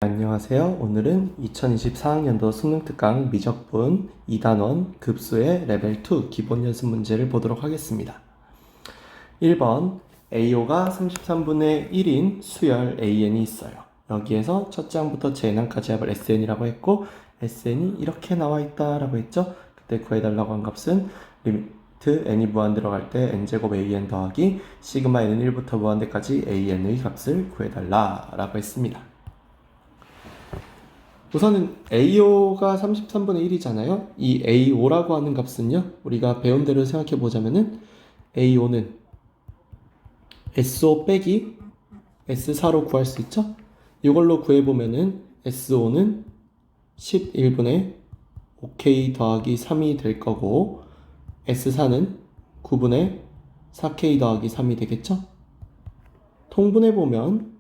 안녕하세요. 오늘은 2024학년도 수능특강 미적분 2단원 급수의 레벨 2 기본 연습 문제를 보도록 하겠습니다. 1번 AO가 33분의 1인 수열 AN이 있어요. 여기에서 첫째 항부터 재난까지 합을 SN이라고 했고 SN이 이렇게 나와 있다라고 했죠. 그때 구해달라고 한 값은 리미트 n이 무한 들어갈 때 n제곱 AN 더하기 시그마 n은 1부터 무한대까지 AN의 값을 구해달라라고 했습니다. 우선은 AO가 33분의 1이잖아요. 이 AO라고 하는 값은요, 우리가 배운 대로 생각해 보자면은 AO는 SO 빼기 S4로 구할 수 있죠? 이걸로 구해보면은 SO는 11분의 5K 더하기 3이 될 거고 S4는 9분의 4K 더하기 3이 되겠죠? 통분해보면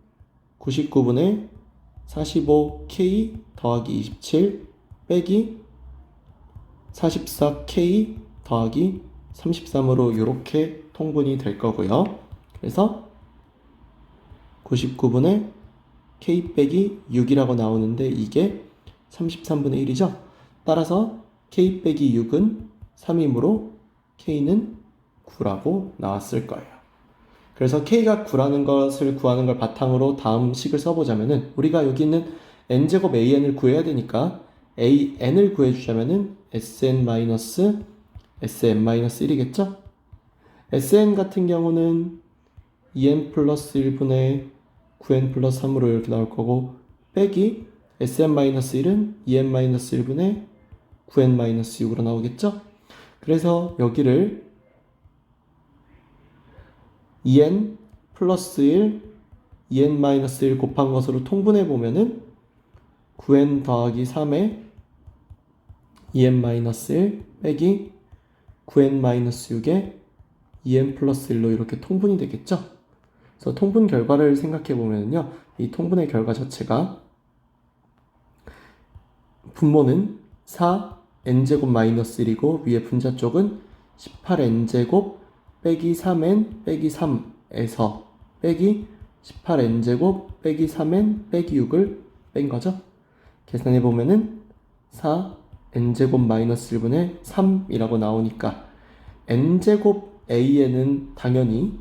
99분의 45K 더하기 27 빼기 44K 더하기 33으로 이렇게 통분이 될 거고요. 그래서 99분의 K 빼기 6이라고 나오는데 이게 33분의 1이죠. 따라서 K 빼기 6은 3이므로 K는 9라고 나왔을 거예요. 그래서 K가 9라는 것을 구하는 걸 바탕으로 다음 식을 써보자면은 우리가 여기 있는 n제곱 AN을 구해야 되니까 AN을 구해주자면은 SN-SM-1이겠죠? SN 같은 경우는 2n 플러스 1분의 9n 플러스 3으로 이렇게 나올 거고 빼기 SM-1은 2n-1분의 9n-6으로 나오겠죠? 그래서 여기를 2n 플러스 1, 2n-1 곱한 것으로 통분해 보면은 9n 더하기 3에 2n-1 빼기 9n-6에 2n 플러스 1로 이렇게 통분이 되겠죠? 그래서 통분 결과를 생각해 보면요, 이 통분의 결과 자체가 분모는 4n제곱 마이너스 1이고 위에 분자 쪽은 18n제곱 빼기 3n 빼기 3에서 빼기 18n제곱 빼기 3n 빼기 6을 뺀 거죠. 계산해 보면은 4n제곱 마이너스 1분의 3이라고 나오니까 n제곱 AN은 당연히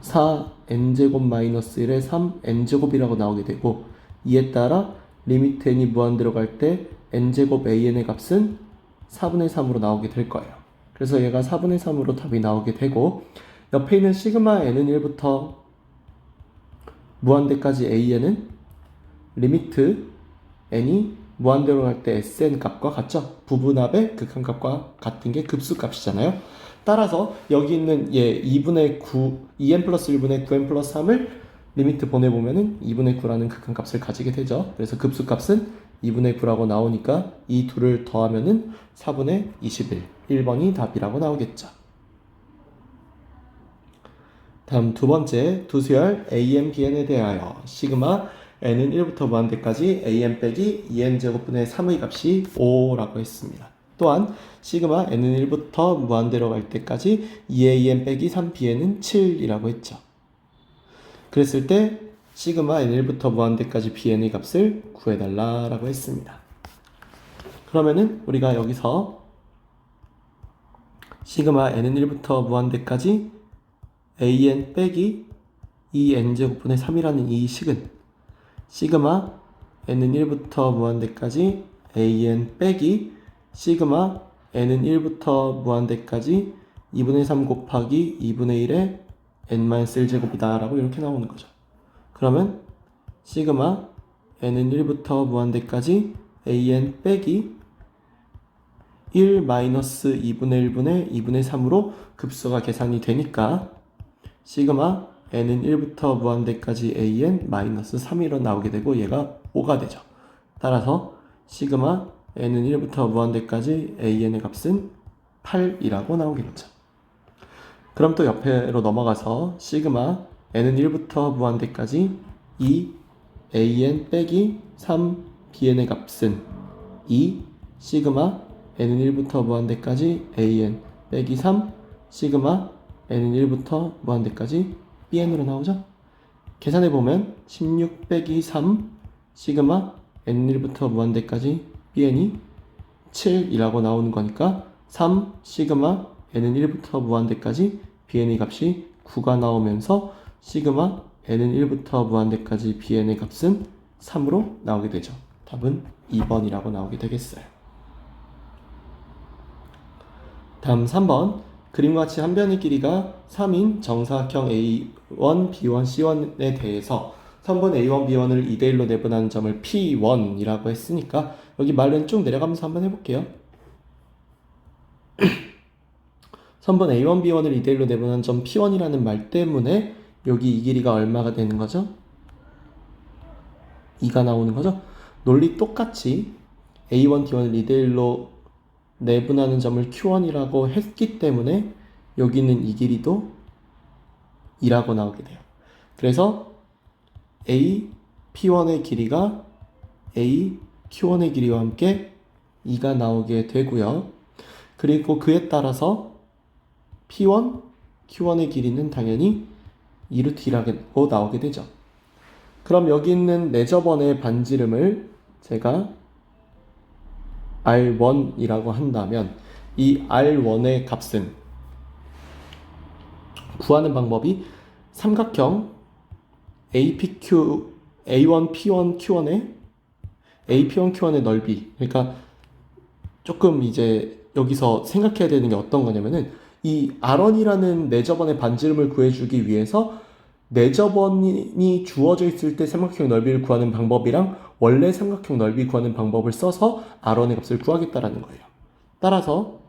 4n제곱 마이너스 1의 3n제곱이라고 나오게 되고 이에 따라 리미트 n이 무한 들어갈 때 n제곱 AN의 값은 4분의 3으로 나오게 될 거예요. 그래서 얘가 4분의 3으로 답이 나오게 되고 옆에 있는 시그마 n은 1부터 무한대까지 AN은 리미트 n이 무한대로 갈 때 SN 값과 같죠? 부분합의 극한값과 같은 게 급수값이잖아요. 따라서 여기 있는 얘 2분의 9, 2n 플러스 1분의 9n 플러스 3을 리미트 보내보면은 2분의 9라는 극한값을 가지게 되죠. 그래서 급수값은 2분의 9라고 나오니까 이 둘을 더하면은 4분의 21, 1번이 답이라고 나오겠죠. 다음 두 번째, 두수열 AN, BN에 대하여 시그마 n은 1부터 무한대까지 AN 빼기 2n제곱분의 3의 값이 5라고 했습니다. 또한 시그마 n은 1부터 무한대로 갈 때까지 2AN 빼기 3BN은 7이라고 했죠. 그랬을 때 시그마 n1부터 무한대까지 bn의 값을 구해달라라고 했습니다. 그러면은 우리가 여기서 시그마 n은 1부터 무한대까지 an 빼기 2n제곱분의 3이라는 이 식은 시그마 n은 1부터 무한대까지 an 빼기 시그마 n은 1부터 무한대까지 2분의 3 곱하기 2분의 1의 n-1제곱이다 라고 이렇게 나오는 거죠. 그러면 시그마 n은 1부터 무한대까지 an 빼기 1-2분의 1분의 2분의 3으로 급수가 계산이 되니까 시그마 n은 1부터 무한대까지 an-3이로 나오게 되고 얘가 5가 되죠. 따라서 시그마 n은 1부터 무한대까지 an의 값은 8이라고 나오겠죠. 그럼 또 옆으로 넘어가서 시그마 n은 1부터 무한대까지 2 an 빼기 3 bn의 값은 2 시그마 n은 1부터 무한대까지 an 빼기 3 시그마 n은 1부터 무한대까지 bn으로 나오죠. 계산해보면 16 빼기 3 시그마 n1부터 무한대까지 bn이 7이라고 나오는 거니까 3 시그마 n은 1부터 무한대까지 bn의 값이 9가 나오면서 시그마 n은 1부터 무한대까지 bn의 값은 3으로 나오게 되죠. 답은 2번이라고 나오게 되겠어요. 다음 3번. 그림과 같이 한 변의 길이가 3인 정사각형 A1, B1, C1에 대해서 선분 A1, B1을 2대1로 내분하는 점을 P1이라고 했으니까 여기 말은 쭉 내려가면서 한번 해볼게요. 선분 A1, B1을 2대1로 내분하는 점 P1이라는 말 때문에 여기 이 길이가 얼마가 되는 거죠? 2가 나오는 거죠? 논리 똑같이 A1, D1을 2대1로 내분하는 점을 Q1이라고 했기 때문에 여기는 이 길이도 2라고 나오게 돼요. 그래서 A, P1의 길이가 A, Q1의 길이와 함께 2가 나오게 되고요. 그리고 그에 따라서 P1, Q1의 길이는 당연히 2루트2라고 나오게 되죠. 그럼 여기 있는 내저번의 반지름을 제가 R1이라고 한다면 이 R1의 값은 구하는 방법이 삼각형 APQ, A1, P1, Q1의 AP1, Q1의 넓이, 그러니까 조금 이제 여기서 생각해야 되는 게 어떤 거냐면은 이 R1이라는 내저번의 반지름을 구해주기 위해서 내저번이 주어져 있을 때 삼각형 넓이를 구하는 방법이랑 원래 삼각형 넓이 구하는 방법을 써서 R1의 값을 구하겠다라는 거예요. 따라서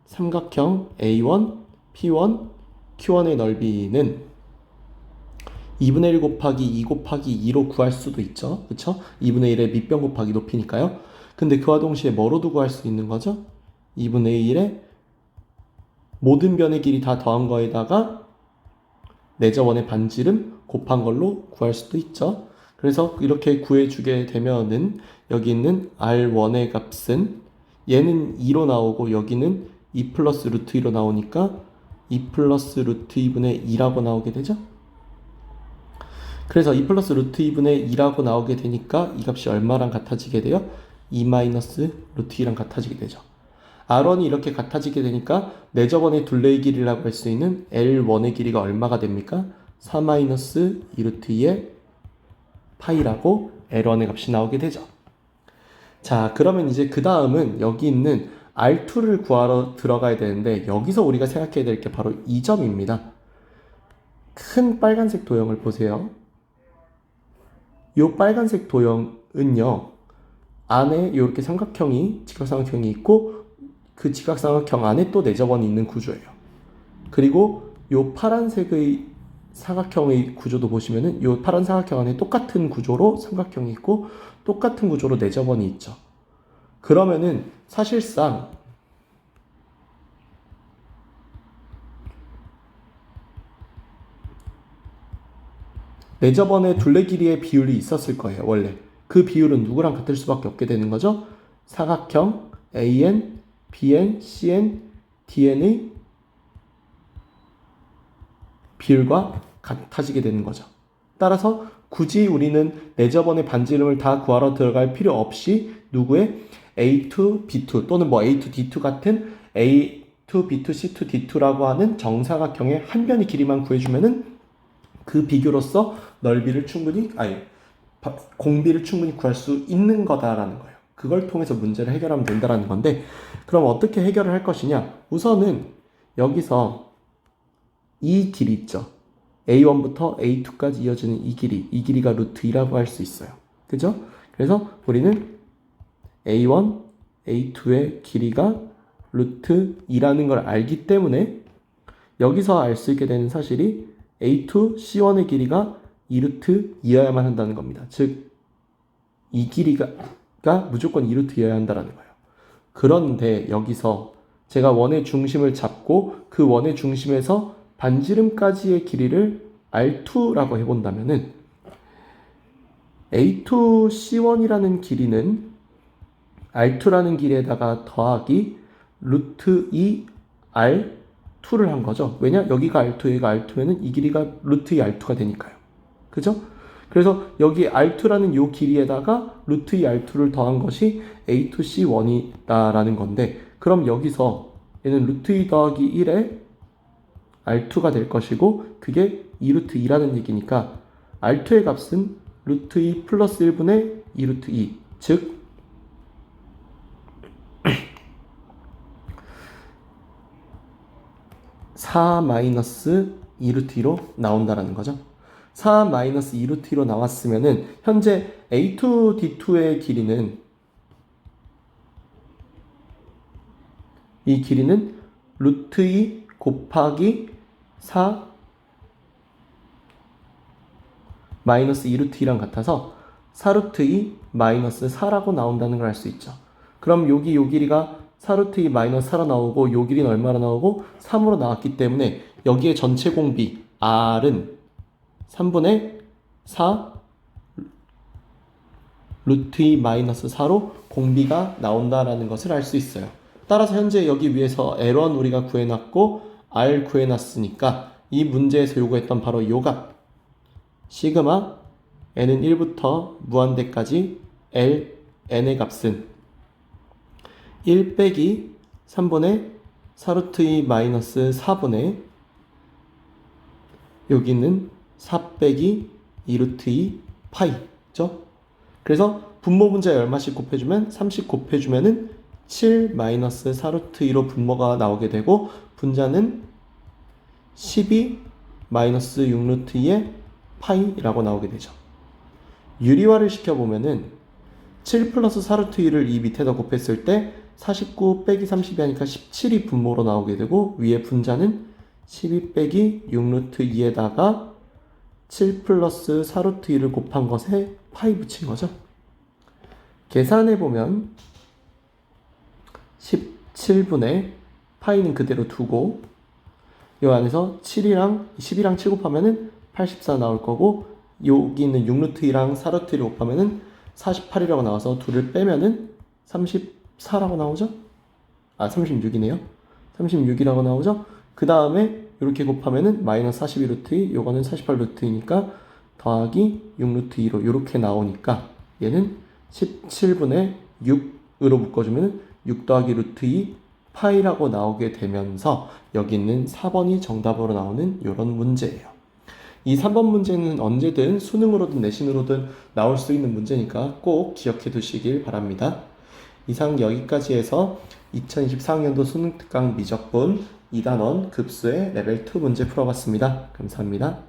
삼각형 A1, P1, Q1의 넓이는 2분의 1 곱하기 2 곱하기 2로 구할 수도 있죠. 그쵸? 2분의 1의 밑변 곱하기 높이니까요. 근데 그와 동시에 뭐로도 구할 수 있는 거죠? 2분의 1의 모든 변의 길이 다 더한 거에다가 내저번의 반지름 곱한 걸로 구할 수도 있죠. 그래서 이렇게 구해주게 되면은 여기 있는 R1의 값은 얘는 2로 나오고 여기는 2 플러스 루트 2로 나오니까 2 플러스 루트 2분의 2라고 나오게 되죠. 그래서 2 플러스 루트 2분의 2라고 나오게 되니까 이 값이 얼마랑 같아지게 돼요? 2 마이너스 루트 2랑 같아지게 되죠. R1이 이렇게 같아지게 되니까 내저번의 둘레의 길이라고 할 수 있는 L1의 길이가 얼마가 됩니까? 4 마이너스 2 루트 2의 파이라고 L1의 값이 나오게 되죠. 자, 그러면 이제 그 다음은 여기 있는 R2를 구하러 들어가야 되는데 여기서 우리가 생각해야 될 게 바로 이 점입니다. 큰 빨간색 도형을 보세요. 이 빨간색 도형은요, 안에 이렇게 삼각형이, 직각삼각형이 있고 그 직각삼각형 안에 또 내저번이 있는 구조예요. 그리고 이 파란색의 사각형의 구조도 보시면은 이 파란 사각형 안에 똑같은 구조로 삼각형이 있고 똑같은 구조로 내저번이 있죠. 그러면은 사실상 내저번의 둘레 길이의 비율이 있었을 거예요. 원래 그 비율은 누구랑 같을 수밖에 없게 되는 거죠? 사각형 AN, BN, CN, DN의 비율과 같아지게 되는 거죠. 따라서 굳이 우리는 내저번의 반지름을 다 구하러 들어갈 필요 없이 누구의 A2, B2 또는 뭐 A2, D2 같은 A2, B2, C2, D2라고 하는 정사각형의 한 변의 길이만 구해주면은 그 비교로서 넓이를 충분히, 공비를 충분히 구할 수 있는 거다라는 거예요. 그걸 통해서 문제를 해결하면 된다라는 건데, 그럼 어떻게 해결을 할 것이냐? 우선은 여기서 이 길이 있죠. A1부터 A2까지 이어지는 이 길이가 루트 2라고 할 수 있어요. 그죠? 그래서 우리는 A1, A2의 길이가 루트 2라는 걸 알기 때문에 여기서 알 수 있게 되는 사실이 A2, C1의 길이가 2루트 2여야만 한다는 겁니다. 즉, 이 길이가 무조건 2루트 2여야 한다는 거예요. 그런데 여기서 제가 원의 중심을 잡고 그 원의 중심에서 반지름까지의 길이를 R2라고 해본다면은 A2C1이라는 길이는 R2라는 길이에다가 더하기 루트 2R2를 한 거죠. 왜냐? 여기가 R2, 여기가 R2면은 이 길이가 루트 2R2가 되니까요. 그죠? 그래서 여기 R2라는 요 길이에다가 루트 2 R2를 더한 것이 A2C1이다라는 건데, 그럼 여기서 얘는 루트 2 더하기 1에 R2가 될 것이고, 그게 2루트 2라는 얘기니까 R2의 값은 루트 2 플러스 1분의 2루트 2, 즉 4 마이너스 2루트 2로 나온다라는 거죠. 4 마이너스 2루트 2로 나왔으면은 현재 A2, D2의 길이는, 이 길이는 루트 2 곱하기 4 마이너스 2루트 2랑 같아서 4루트 2 마이너스 4라고 나온다는 걸 알 수 있죠. 그럼 여기 요 길이가 4루트 2 마이너스 4로 나오고, 요 길이는 얼마로 나오고? 3으로 나왔기 때문에 여기에 전체 공비 R은 3분의 4 루트 2 마이너스 4로 공비가 나온다라는 것을 알 수 있어요. 따라서 현재 여기 위에서 L1 우리가 구해놨고 R 구해놨으니까 이 문제에서 요구했던 바로 요 값 시그마 n은 1부터 무한대까지 L, n의 값은 1 빼기 3분의 4루트 2 마이너스 4분의, 여기는 4 빼기 2루트 2 파이죠. 그래서 분모 분자에 얼마씩 곱해주면 30 곱해주면은 7 마이너스 4루트 2로 분모가 나오게 되고, 분자는 12 마이너스 6루트 2의 파이라고 나오게 되죠. 유리화를 시켜보면은 7 플러스 4루트 2를 이 밑에다 곱했을 때 49 빼기 30이 하니까 17이 분모로 나오게 되고, 위에 분자는 12 빼기 6루트 2에다가 7 플러스 4루트 2를 곱한 것에 파이 붙인 거죠. 계산해보면 17분의 파이는 그대로 두고, 이 안에서 7이랑 12랑 7 곱하면은 84 나올 거고, 여기 있는 6루트 2랑 4루트 2를 곱하면은 48이라고 나와서 둘을 빼면은 34라고 나오죠? 36이네요. 36이라고 나오죠? 그 다음에 이렇게 곱하면은 마이너스 42루트 2, 요거는 48루트 2니까 더하기 6루트 2로 이렇게 나오니까 얘는 17분의 6으로 묶어주면은 6 더하기 루트 2 파이라고 나오게 되면서 여기 있는 4번이 정답으로 나오는 이런 문제예요. 이 3번 문제는 언제든 수능으로든 내신으로든 나올 수 있는 문제니까 꼭 기억해 두시길 바랍니다. 이상 여기까지 해서 2024학년도 수능 특강 미적분 2단원 급수의 레벨 2 문제 풀어봤습니다. 감사합니다.